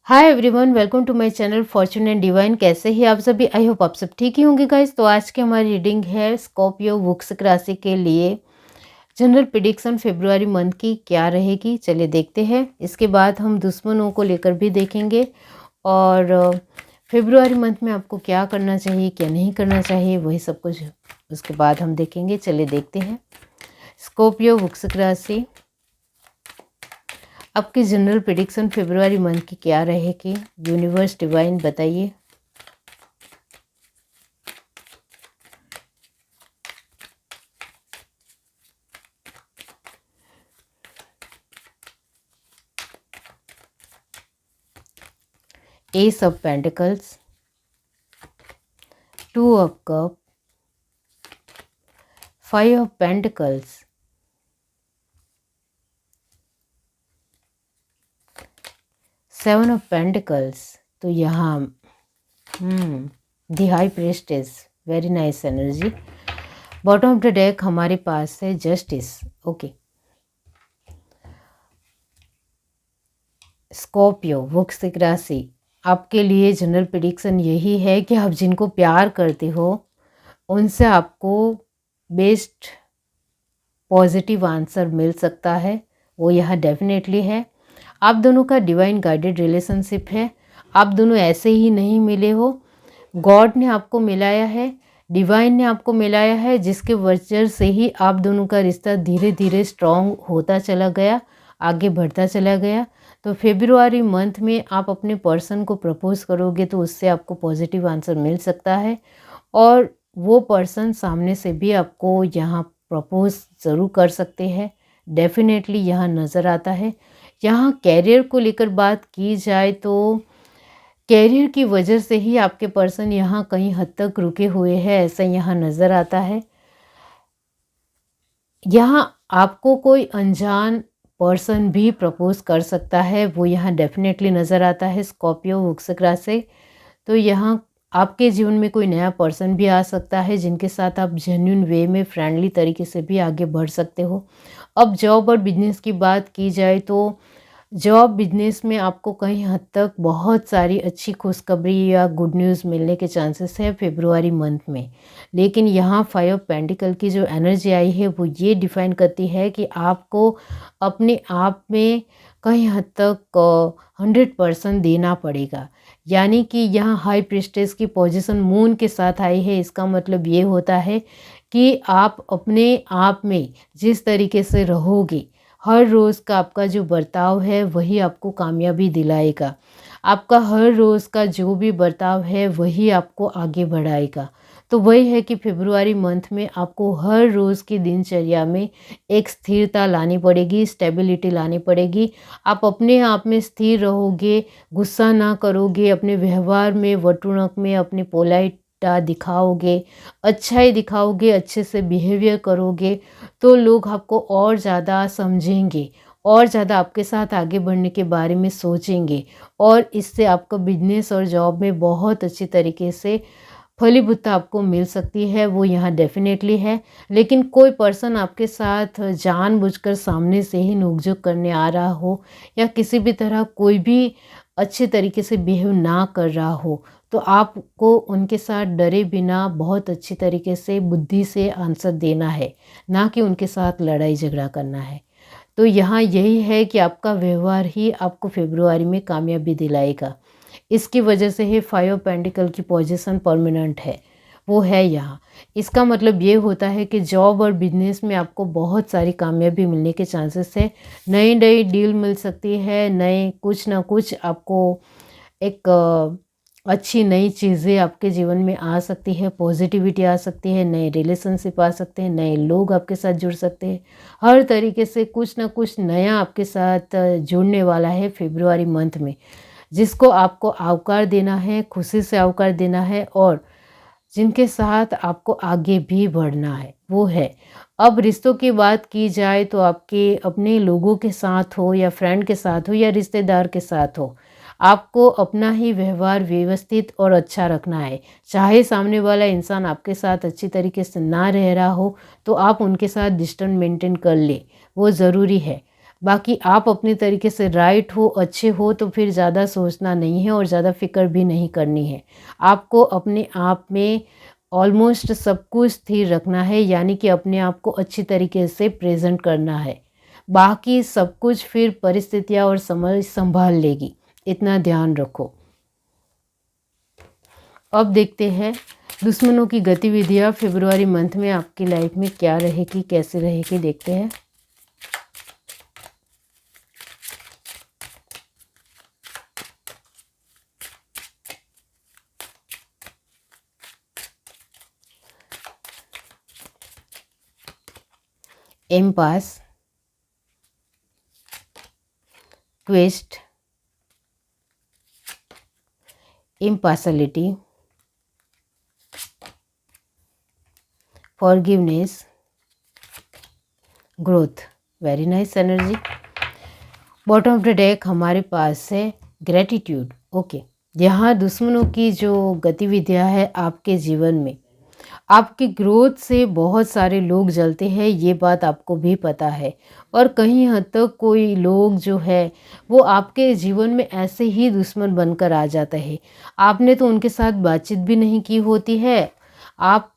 Hi everyone, welcome to my channel fortune and divine. कैसे ही आप सभी? आई होप आप सब ठीक ही होंगे गाइस। तो आज की हमारी रीडिंग है स्कॉर्पियो वृश्चिक राशि के लिए जनरल प्रेडिक्शन फरवरी मंथ की क्या रहेगी। चलिए देखते हैं। इसके बाद हम दुश्मनों को लेकर भी देखेंगे और फरवरी मंथ में आपको क्या करना चाहिए, क्या नहीं करना चाहिए, वही सब कुछ उसके बाद हम देखेंगे। चलिए देखते हैं। स्कॉर्पियो वृश्चिक राशि, आपकी जनरल प्रेडिक्शन फरवरी मंथ की क्या रहेगी? यूनिवर्स डिवाइन बताइए। S of pentacles, 2 of cup, 5 of pentacles, 7 of pentacles। तो यहाँ the high priestess, very nice energy. Bottom of the deck हमारे पास है जस्टिस। ओके, स्कॉर्पियो वृश्चिक राशि, आपके लिए जनरल प्रेडिक्शन यही है कि आप जिनको प्यार करते हो उनसे आपको बेस्ट पॉजिटिव आंसर मिल सकता है। वो यहाँ डेफिनेटली है। आप दोनों का डिवाइन गाइडेड रिलेशनशिप है। आप दोनों ऐसे ही नहीं मिले हो, गॉड ने आपको मिलाया है, डिवाइन ने आपको मिलाया है, जिसके वजह से ही आप दोनों का रिश्ता धीरे धीरे स्ट्रॉन्ग होता चला गया, आगे बढ़ता चला गया। तो फरवरी मंथ में आप अपने पर्सन को प्रपोज करोगे तो उससे आपको पॉजिटिव आंसर मिल सकता है और वो पर्सन सामने से भी आपको यहाँ प्रपोज ज़रूर कर सकते हैं। डेफिनेटली यहाँ नज़र आता है। यहाँ कैरियर को लेकर बात की जाए तो कैरियर की वजह से ही आपके पर्सन यहाँ कहीं हद तक रुके हुए हैं, ऐसा यहाँ नज़र आता है। यहाँ आपको कोई अनजान पर्सन भी प्रपोज कर सकता है, वो यहाँ डेफिनेटली नज़र आता है। स्कॉर्पियो वृश्चिक राशि, तो यहाँ आपके जीवन में कोई नया पर्सन भी आ सकता है जिनके साथ आप जेन्युइन वे में फ्रेंडली तरीके से भी आगे बढ़ सकते हो। अब जॉब और बिजनेस की बात की जाए तो जॉब बिजनेस में आपको कहीं हद तक बहुत सारी अच्छी खुशखबरी या गुड न्यूज़ मिलने के चांसेस है फरवरी मंथ में। लेकिन यहाँ 5 ऑफ पेंटिकल की जो एनर्जी आई है वो ये डिफाइन करती है कि आपको अपने आप में कहीं हद तक 100% देना पड़ेगा। यानी कि यहाँ हाई प्रिस्टेस की पोजीशन मून के साथ आई है। इसका मतलब ये होता है कि आप अपने आप में जिस तरीके से रहोगे, हर रोज़ का आपका जो बर्ताव है वही आपको कामयाबी दिलाएगा। आपका हर रोज़ का जो भी बर्ताव है वही आपको आगे बढ़ाएगा। तो वही है कि फरवरी मंथ में आपको हर रोज़ की दिनचर्या में एक स्थिरता लानी पड़ेगी, स्टेबिलिटी लानी पड़ेगी। आप अपने आप में स्थिर रहोगे, गुस्सा ना करोगे, अपने व्यवहार में, वटुणक में अपने पोलाइट दिखाओगे, अच्छाई दिखाओगे, अच्छे से बिहेवियर करोगे तो लोग आपको और ज़्यादा समझेंगे, और ज़्यादा आपके साथ आगे बढ़ने के बारे में सोचेंगे और इससे आपका बिजनेस और जॉब में बहुत अच्छी तरीके से फलीभूतता आपको मिल सकती है। वो यहाँ डेफिनेटली है। लेकिन कोई पर्सन आपके साथ जानबूझकर सामने से ही नोकझोंक करने आ रहा हो या किसी भी तरह कोई भी अच्छे तरीके से बिहेव ना कर रहा हो तो आपको उनके साथ डरे बिना बहुत अच्छी तरीके से बुद्धि से आंसर देना है, ना कि उनके साथ लड़ाई झगड़ा करना है। तो यहाँ यही है कि आपका व्यवहार ही आपको फरवरी में कामयाबी दिलाएगा। इसकी वजह से ही 5 ऑफ पेंटिकल की पोजीशन परमानेंट है, वो है यहाँ। इसका मतलब ये होता है कि जॉब और बिजनेस में आपको बहुत सारी कामयाबी मिलने के चांसेस है। नई नई डील मिल सकती है, नए कुछ ना कुछ आपको एक अच्छी नई चीज़ें आपके जीवन में आ सकती है, पॉजिटिविटी आ सकती है, नए रिलेशनशिप आ सकते हैं, नए लोग आपके साथ जुड़ सकते हैं। हर तरीके से कुछ ना कुछ नया आपके साथ जुड़ने वाला है फरवरी मंथ में, जिसको आपको आवकार देना है, खुशी से आवकार देना है और जिनके साथ आपको आगे भी बढ़ना है, वो है। अब रिश्तों की बात की जाए तो आपके अपने लोगों के साथ हो या फ्रेंड के साथ हो या रिश्तेदार के साथ हो, आपको अपना ही व्यवहार व्यवस्थित और अच्छा रखना है। चाहे सामने वाला इंसान आपके साथ अच्छी तरीके से ना रह रहा हो तो आप उनके साथ डिस्टेंस मेंटेन कर ले, वो ज़रूरी है। बाकी आप अपने तरीके से राइट हो, अच्छे हो, तो फिर ज़्यादा सोचना नहीं है और ज़्यादा फ़िक्र भी नहीं करनी है। आपको अपने आप में ऑलमोस्ट सब कुछ स्थिर रखना है, यानी कि अपने आप को अच्छी तरीके से प्रेज़ेंट करना है। बाकी सब कुछ फिर परिस्थितियाँ और समय सँभाल लेगी, इतना ध्यान रखो। अब देखते हैं दुश्मनों की गतिविधियाँ फ़रवरी मंथ में आपकी लाइफ में क्या रहेगी, कैसे रहेगी, देखते हैं। Empress, twist, impartiality, forgiveness, growth. Very nice energy. Bottom of the deck हमारे पास है ग्रेटिट्यूड। ओके, यहाँ दुश्मनों की जो गतिविधियाँ है आपके जीवन में, आपकी ग्रोथ से बहुत सारे लोग जलते हैं, ये बात आपको भी पता है। और कहीं हद तक कोई लोग जो है वो आपके जीवन में ऐसे ही दुश्मन बनकर आ जाता है। आपने तो उनके साथ बातचीत भी नहीं की होती है, आप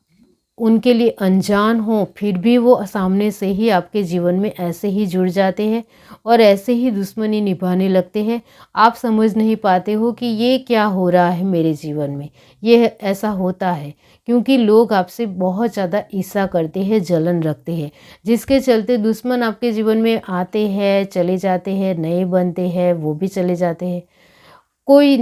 उनके लिए अनजान हो, फिर भी वो सामने से ही आपके जीवन में ऐसे ही जुड़ जाते हैं और ऐसे ही दुश्मनी निभाने लगते हैं। आप समझ नहीं पाते हो कि ये क्या हो रहा है मेरे जीवन में। ये ऐसा होता है क्योंकि लोग आपसे बहुत ज़्यादा ईर्ष्या करते हैं, जलन रखते हैं, जिसके चलते दुश्मन आपके जीवन में आते हैं, चले जाते हैं, नए बनते हैं, वो भी चले जाते हैं। कोई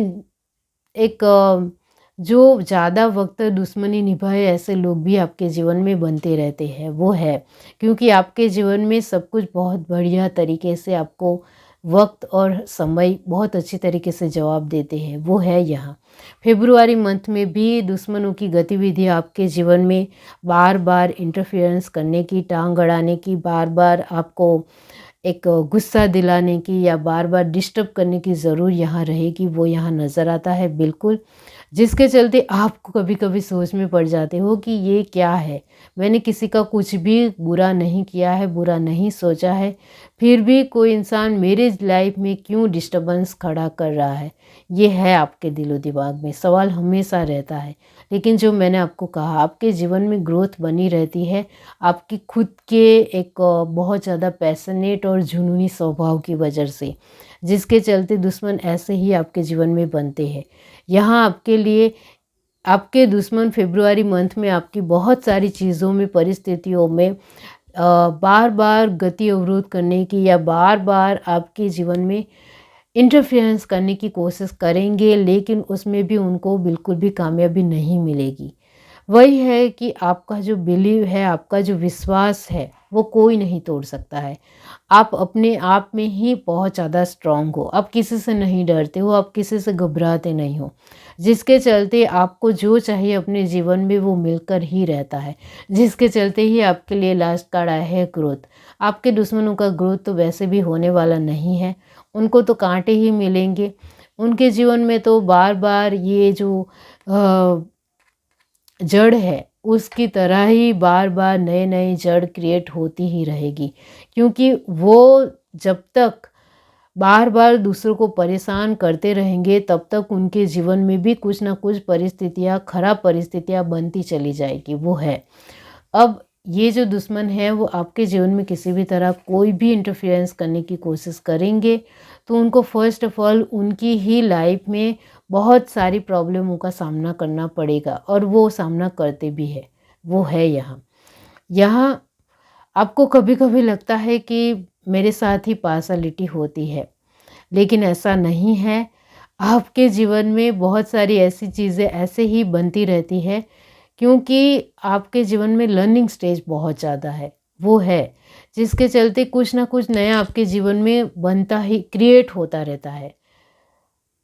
एक जो ज़्यादा वक्त दुश्मनी निभाए ऐसे लोग भी आपके जीवन में बनते रहते हैं, वो है क्योंकि आपके जीवन में सब कुछ बहुत बढ़िया तरीके से आपको वक्त और समय बहुत अच्छी तरीके से जवाब देते हैं, वो है यहाँ। फरवरी मंथ में भी दुश्मनों की गतिविधि आपके जीवन में बार बार इंटरफेरेंस करने की, टांग अड़ाने की, बार बार आपको एक गुस्सा दिलाने की या बार बार डिस्टर्ब करने की ज़रूर यहाँ रहेगी, वो यहाँ नज़र आता है बिल्कुल। जिसके चलते आपको कभी कभी सोच में पड़ जाते हो कि ये क्या है, मैंने किसी का कुछ भी बुरा नहीं किया है, बुरा नहीं सोचा है, फिर भी कोई इंसान मेरे लाइफ में क्यों डिस्टर्बेंस खड़ा कर रहा है। ये है आपके दिलो दिमाग में, सवाल हमेशा रहता है। लेकिन जो मैंने आपको कहा, आपके जीवन में ग्रोथ बनी रहती है आपकी खुद के एक बहुत ज़्यादा पैशनेट और जुनूनी स्वभाव की वजह से, जिसके चलते दुश्मन ऐसे ही आपके जीवन में बनते हैं। यहाँ आपके लिए आपके दुश्मन फरवरी मंथ में आपकी बहुत सारी चीज़ों में, परिस्थितियों में बार बार गति अवरोध करने की या बार बार आपके जीवन में इंटरफेरेंस करने की कोशिश करेंगे, लेकिन उसमें भी उनको बिल्कुल भी कामयाबी नहीं मिलेगी। वही है कि आपका जो बिलीव है, आपका जो विश्वास है, वो कोई नहीं तोड़ सकता है। आप अपने आप में ही बहुत ज़्यादा स्ट्रांग हो, आप किसी से नहीं डरते हो, आप किसी से घबराते नहीं हो, जिसके चलते आपको जो चाहिए अपने जीवन में वो मिलकर ही रहता है। जिसके चलते ही आपके लिए लास्ट कार्ड आया है ग्रोथ। आपके दुश्मनों का ग्रोथ तो वैसे भी होने वाला नहीं है, उनको तो कांटे ही मिलेंगे। उनके जीवन में तो बार बार ये जो जड़ है उसकी तरह ही बार बार नए नए जड़ क्रिएट होती ही रहेगी, क्योंकि वो जब तक बार बार दूसरों को परेशान करते रहेंगे तब तक उनके जीवन में भी कुछ ना कुछ परिस्थितियाँ, खराब परिस्थितियाँ बनती चली जाएगी, वो है। अब ये जो दुश्मन है वो आपके जीवन में किसी भी तरह कोई भी इंटरफेरेंस करने की कोशिश करेंगे तो उनको फर्स्ट ऑफ ऑल उनकी ही लाइफ में बहुत सारी प्रॉब्लमों का सामना करना पड़ेगा और वो सामना करते भी है, वो है यहाँ। यहाँ आपको कभी कभी लगता है कि मेरे साथ ही पार्शलिटी होती है, लेकिन ऐसा नहीं है। आपके जीवन में बहुत सारी ऐसी चीज़ें ऐसे ही बनती रहती है क्योंकि आपके जीवन में लर्निंग स्टेज बहुत ज़्यादा है, वो है, जिसके चलते कुछ ना कुछ नया आपके जीवन में बनता ही, क्रिएट होता रहता है,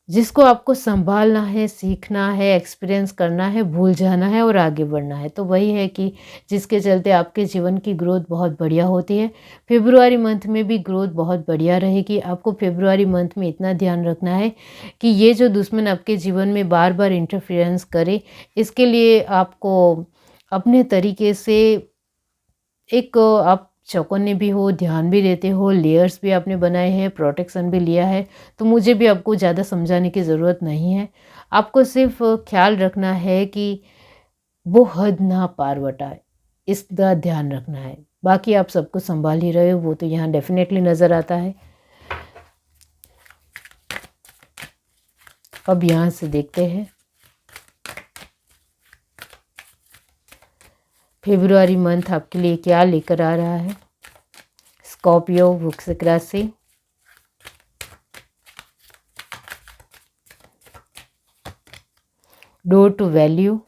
जिसको आपको संभालना है, सीखना है, एक्सपीरियंस करना है, भूल जाना है और आगे बढ़ना है। तो वही है कि जिसके चलते आपके जीवन की ग्रोथ बहुत बढ़िया होती है। फरवरी मंथ में भी ग्रोथ बहुत बढ़िया रहेगी। आपको फरवरी मंथ में इतना ध्यान रखना है कि ये जो दुश्मन आपके जीवन में बार बार इंटरफेरेंस करे, इसके लिए आपको अपने तरीके से एक आप चौकन्ने भी हो, ध्यान भी देते हो, लेयर्स भी आपने बनाए हैं, प्रोटेक्शन भी लिया है, तो मुझे भी आपको ज़्यादा समझाने की ज़रूरत नहीं है। आपको सिर्फ ख्याल रखना है कि वो हद ना पार वटाए, इसका ध्यान रखना है। बाकी आप सब कुछ संभाल ही रहे हो, वो तो यहाँ डेफिनेटली नज़र आता है। अब यहाँ से देखते हैं फरवरी मंथ आपके लिए क्या लेकर आ रहा है। स्कॉर्पियो वृश्चिक राशि, door to value,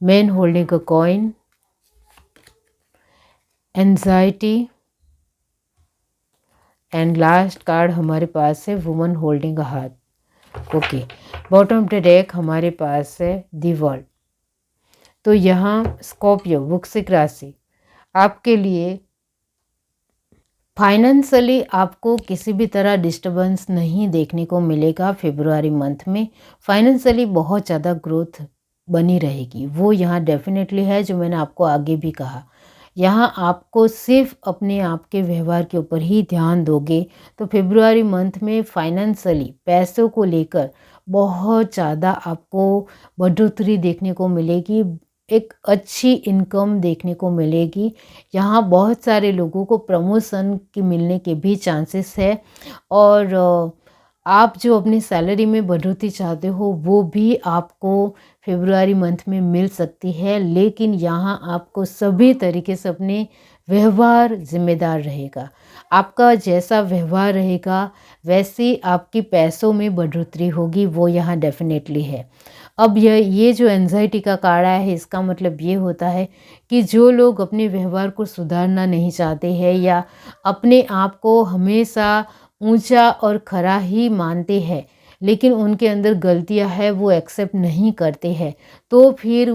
man holding a coin, anxiety, and last card हमारे पास है woman holding a heart. Okay, bottom of the deck हमारे पास है दी वर्ल्ड। तो यहाँ स्कॉर्पियो वृश्चिक राशि आपके लिए फाइनेंशियली आपको किसी भी तरह डिस्टर्बेंस नहीं देखने को मिलेगा। फरवरी मंथ में फाइनेंशियली बहुत ज़्यादा ग्रोथ बनी रहेगी, वो यहाँ डेफिनेटली है, जो मैंने आपको आगे भी कहा। यहाँ आपको सिर्फ अपने आप के व्यवहार के ऊपर ही ध्यान दोगे तो फरवरी मंथ में फाइनेंशियली पैसों को लेकर बहुत ज़्यादा आपको बढ़ोतरी देखने को मिलेगी, एक अच्छी इनकम देखने को मिलेगी। यहाँ बहुत सारे लोगों को प्रमोशन की मिलने के भी चांसेस है, और आप जो अपनी सैलरी में बढ़ोतरी चाहते हो वो भी आपको फरवरी मंथ में मिल सकती है, लेकिन यहाँ आपको सभी तरीके से अपने व्यवहार जिम्मेदार रहेगा। आपका जैसा व्यवहार रहेगा वैसे आपकी पैसों में बढ़ोतरी होगी, वो यहाँ डेफिनेटली है। अब ये जो एंजाइटी का कार्ड आया है, इसका मतलब ये होता है कि जो लोग अपने व्यवहार को सुधारना नहीं चाहते हैं या अपने आप को हमेशा ऊंचा और खरा ही मानते हैं, लेकिन उनके अंदर गलतियां है वो एक्सेप्ट नहीं करते हैं, तो फिर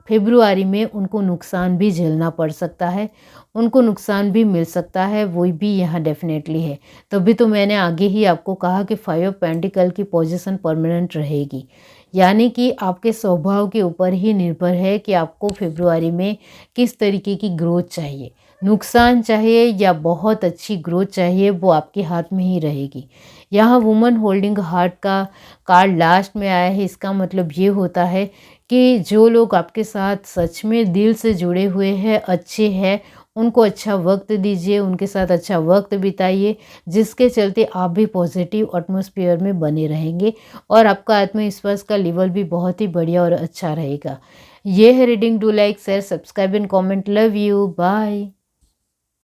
फरवरी में उनको नुकसान भी झेलना पड़ सकता है, उनको नुकसान भी मिल सकता है, वो भी यहाँ डेफिनेटली है। तभी तो मैंने आगे ही आपको कहा कि 5 ऑफ पेंटिकल की पोजीशन परमानेंट रहेगी, यानी कि आपके स्वभाव के ऊपर ही निर्भर है कि आपको फरवरी में किस तरीके की ग्रोथ चाहिए, नुकसान चाहिए या बहुत अच्छी ग्रोथ चाहिए, वो आपके हाथ में ही रहेगी। यहाँ वुमन होल्डिंग हार्ट का कार्ड लास्ट में आया है, इसका मतलब ये होता है कि जो लोग आपके साथ सच में दिल से जुड़े हुए हैं, अच्छे हैं, उनको अच्छा वक्त दीजिए, उनके साथ अच्छा वक्त बिताइए, जिसके चलते आप भी पॉजिटिव एटमॉस्फेयर में बने रहेंगे और आपका आत्मविश्वास का लेवल भी बहुत ही बढ़िया और अच्छा रहेगा। ये है reading. Do like, share, subscribe and comment. Love you, bye.